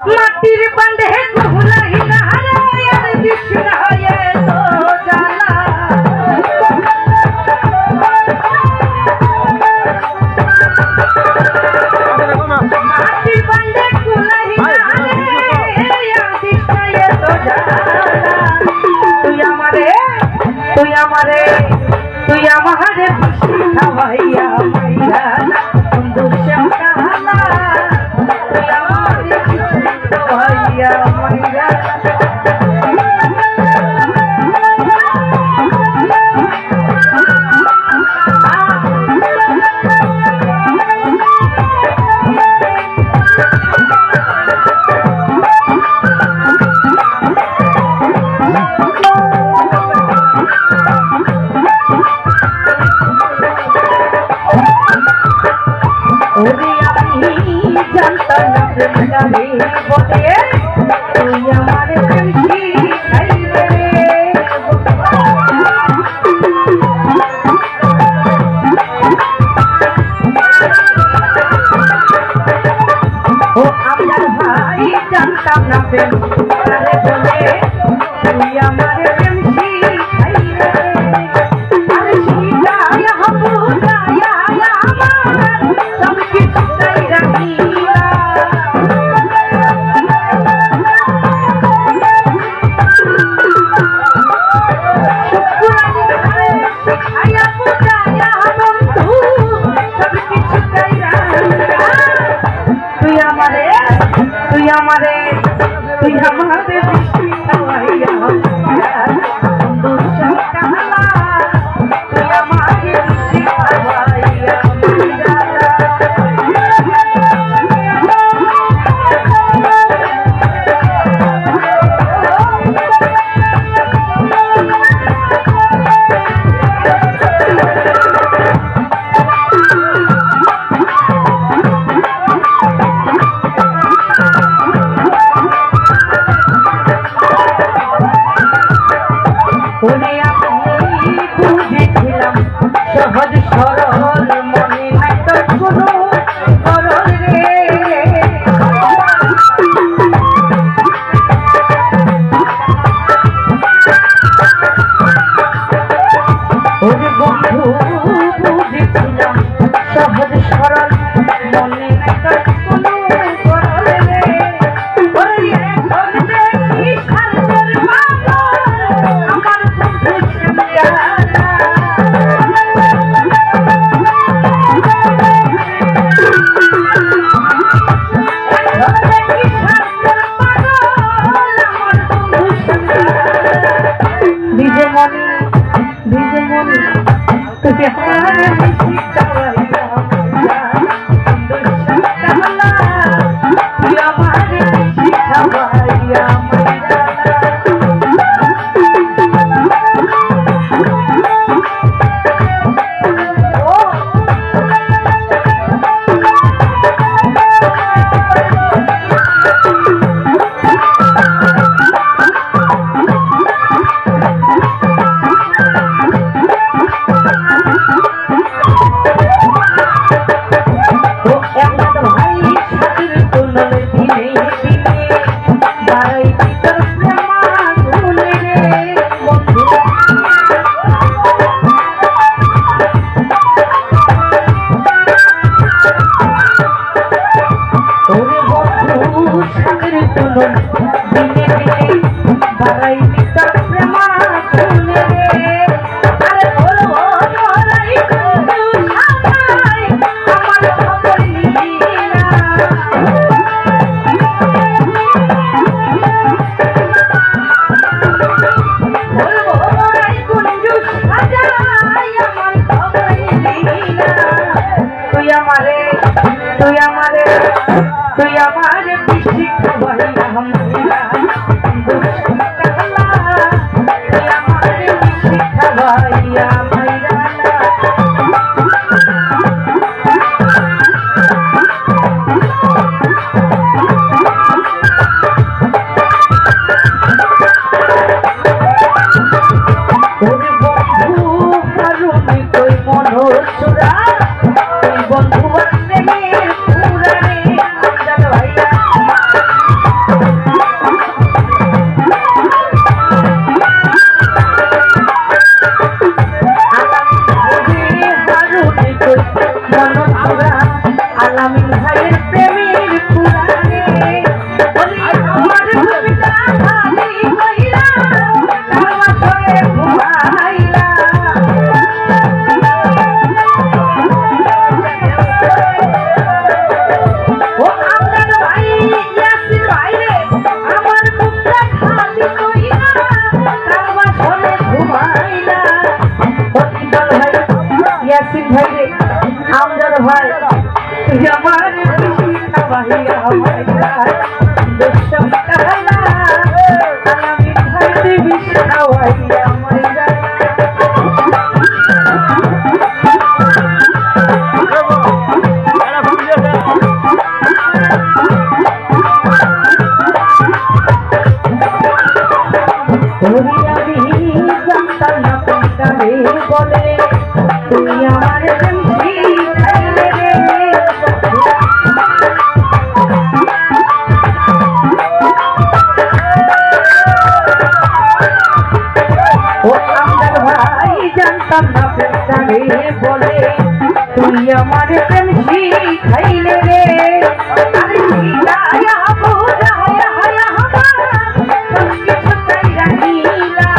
মাটির বান্ধে কুলাই না রে আর দিশরা হয়ে তো জানা মাটির বান্ধে কুলাই না রে আর দিশরা হয়ে তো জানা তুই আমারে তুই আমারে তুই আমারে খুশি খাওয়াইয়া মাইয়া বন্ধু শ্যামা তুই আমারে খুশি খাওয়াইয়া মাইয়া জানতাম না প্রেমটারে বলে তুই আমার প্রেমী খাইলে ও আমার ভাই জানতাম না প্রেমটারে বলে তুই আমার প্রেমী খাইলে আরে শিলায়া হাবুদায়া আমার সব কিছু তাই রাখি তুই আমাদের বৃষ্টি খাওয়াইয়া বন্ধু শ্যামা তুই আমাকে বৃষ্টি খাওয়াইয়া ওরে আমি বুঝেছিলাম সহজ সরল মনে নাই তোর কোনো সরল রে ওরে বন্ধু বুঝেছিলাম সহজ সরল মনে নাই তোর কোনো সরল রে ওরে এখন দেখি সারদের আমার বন্ধু ভিজে মনে তুই আমার মিষ্টি খাওয়াইয়া তুই আমার মিষ্টি খাওয়াইয়া তুই আমার বৃষ্টি খাওয়াইয়া মাইয়া তুই আমার বৃষ্টি খাওয়াইয়া মাইয়া বন্ধু হারুনি কই মনোর চূড়া বন্ধু খাওয়াইয়া মাইরা দুঃসম কালা আলামিন ভাই বিষ খাওয়াইয়া মাইরা জানতাম না পিতারে বলে তুই আমার জন্যি খাইলে রে ও আমদার ভাই জানতাম না পিতারে বলে তুই আমার জন্যি খাইলে রে আরে হিদায়া বুঝায়া হায়া আমার সঙ্গে ছুটাইয়া নীলা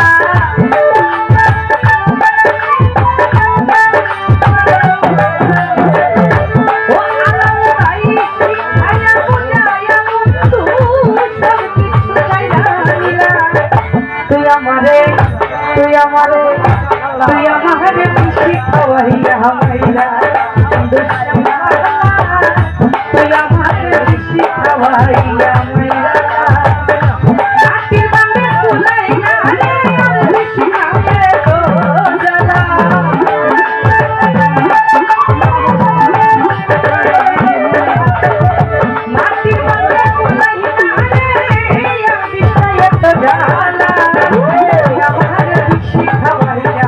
তুই আমারে খুশি খাওয়াইয়া মাইরা তুই আমারে খুশি খাওয়াইয়া মাইরা লাঠির বান্দে তুলাইয়া রে খুশি খাবে তো জানা লাঠির বান্দে তুলাইয়া রে বিষয়ে তো জানা তুই আমারে বিষ খাওয়াইয়া